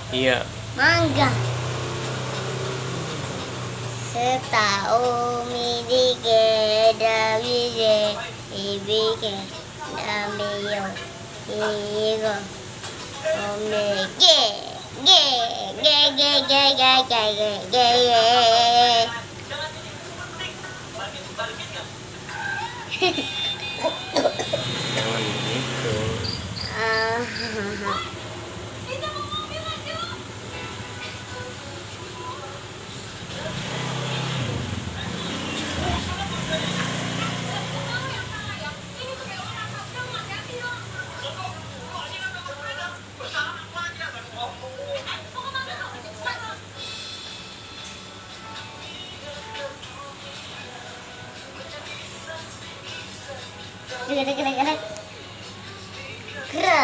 Iya. Mangga. Setau midike davide ibike damiyo igo omege ge ge ge ge ge ge ge ge Jangan begitu. Gerak gerak gerak. Gerak.